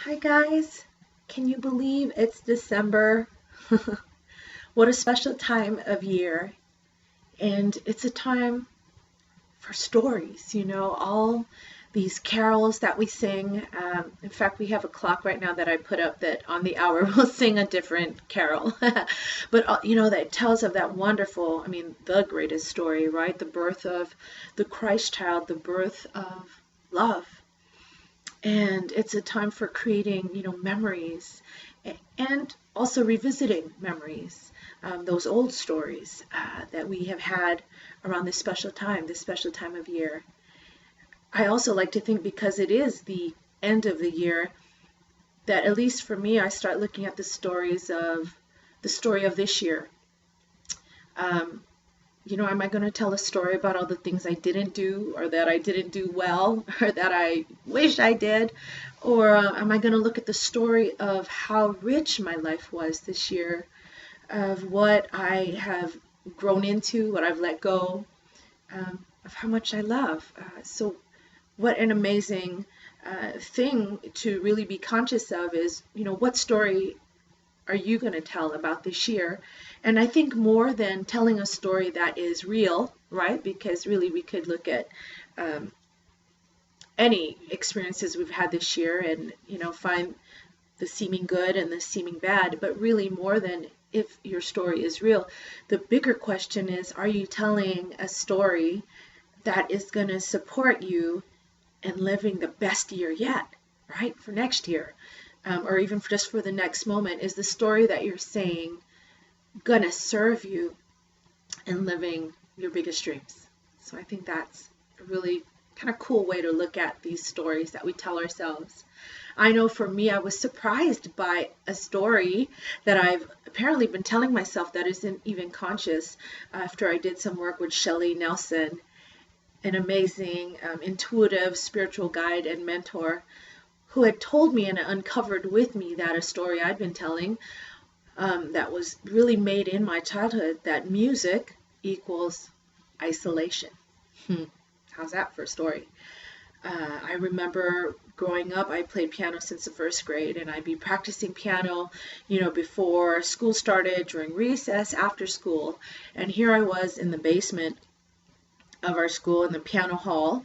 Hi guys, can you believe it's December? What a special time of year. And it's a time for stories, all these carols that we sing. In fact, we have a clock right now that I put up that on the hour we'll sing a different carol. But, that tells of that wonderful, the greatest story, right? The birth of the Christ child, the birth of love. And it's a time for creating, memories and also revisiting memories, those old stories that we have had around this special time of year. I also like to think because it is the end of the year that at least for me, I start looking at the story of this year. Um, am I going to tell a story about all the things I didn't do or that I didn't do well or that I wish I did? Or am I going to look at the story of how rich my life was this year, of what I have grown into, what I've let go, of how much I love? So, what an amazing thing to really be conscious of is, what story are you going to tell about this year? And I think more than telling a story that is real, right? Because really we could look at um, any experiences we've had this year and, find the seeming good and the seeming bad, but really more than if your story is real. The bigger question is, are you telling a story that is going to support you in living the best year yet, right? For next year? Or even just for the next moment, is the story that you're saying gonna serve you in living your biggest dreams? So I think that's a really kind of cool way to look at these stories that we tell ourselves. I know for me, I was surprised by a story that I've apparently been telling myself that isn't even conscious after I did some work with Shelley Nelson, an amazing intuitive spiritual guide and mentor who had told me and uncovered with me that a story I'd been telling that was really made in my childhood, that music equals isolation. How's that for a story? I remember growing up, I played piano since the first grade, and I'd be practicing piano, before school started, during recess, after school. And here I was in the basement of our school in the piano hall,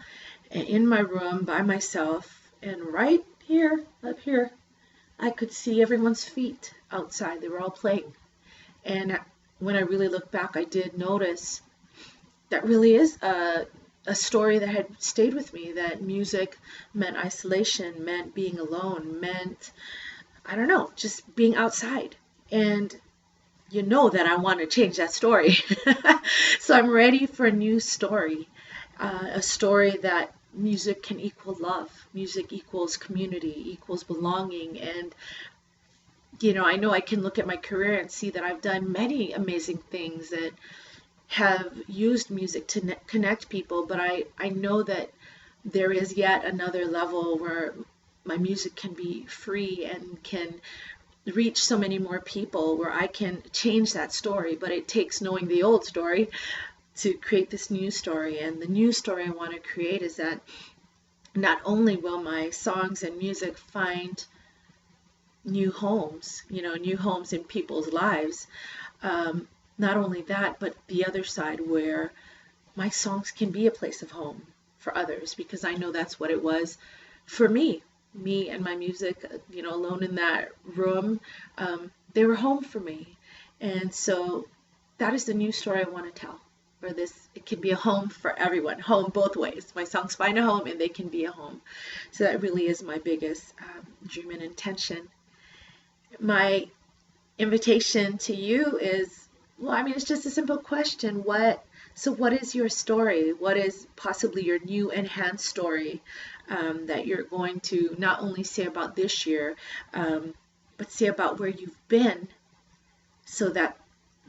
in my room by myself, and right here, up here, I could see everyone's feet outside. They were all playing. And when I really look back, I did notice that really is a story that had stayed with me, that music meant isolation, meant being alone, meant, I don't know, just being outside. And you know that I want to change that story. So I'm ready for a new story, a story that music can equal love, music equals community, equals belonging. And, I know I can look at my career and see that I've done many amazing things that have used music to connect people, but I know that there is yet another level where my music can be free and can reach so many more people, where I can change that story. But it takes knowing the old story to create this new story. And the new story I want to create is that not only will my songs and music find new homes, new homes in people's lives, not only that, but the other side where my songs can be a place of home for others, because I know that's what it was for me and my music, alone in that room. They were home for me. And so that is the new story I want to tell. Or it can be a home for everyone, home both ways. My songs find a home and they can be a home. So that really is my biggest dream and intention. My invitation to you is, it's just a simple question. What is your story? What is possibly your new enhanced story that you're going to not only say about this year, but say about where you've been, so that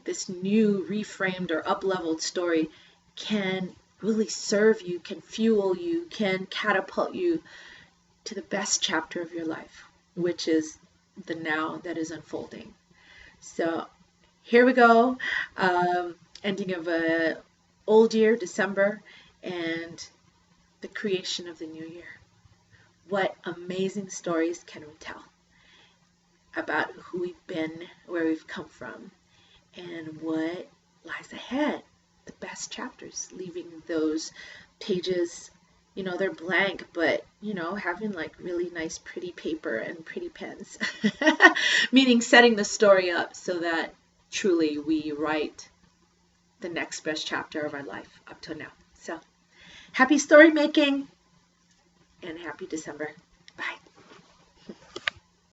this new reframed or up-leveled story can really serve you, can fuel you, can catapult you to the best chapter of your life, which is the now that is unfolding. So here we go, ending of a old year, December, and the creation of the new year. what amazing stories can we tell about who we've been, where we've come from, and what lies ahead. The best chapters, leaving those pages, they're blank, but, having like really nice, pretty paper and pretty pens, meaning setting the story up so that truly we write the next best chapter of our life up till now. So happy story making and happy December.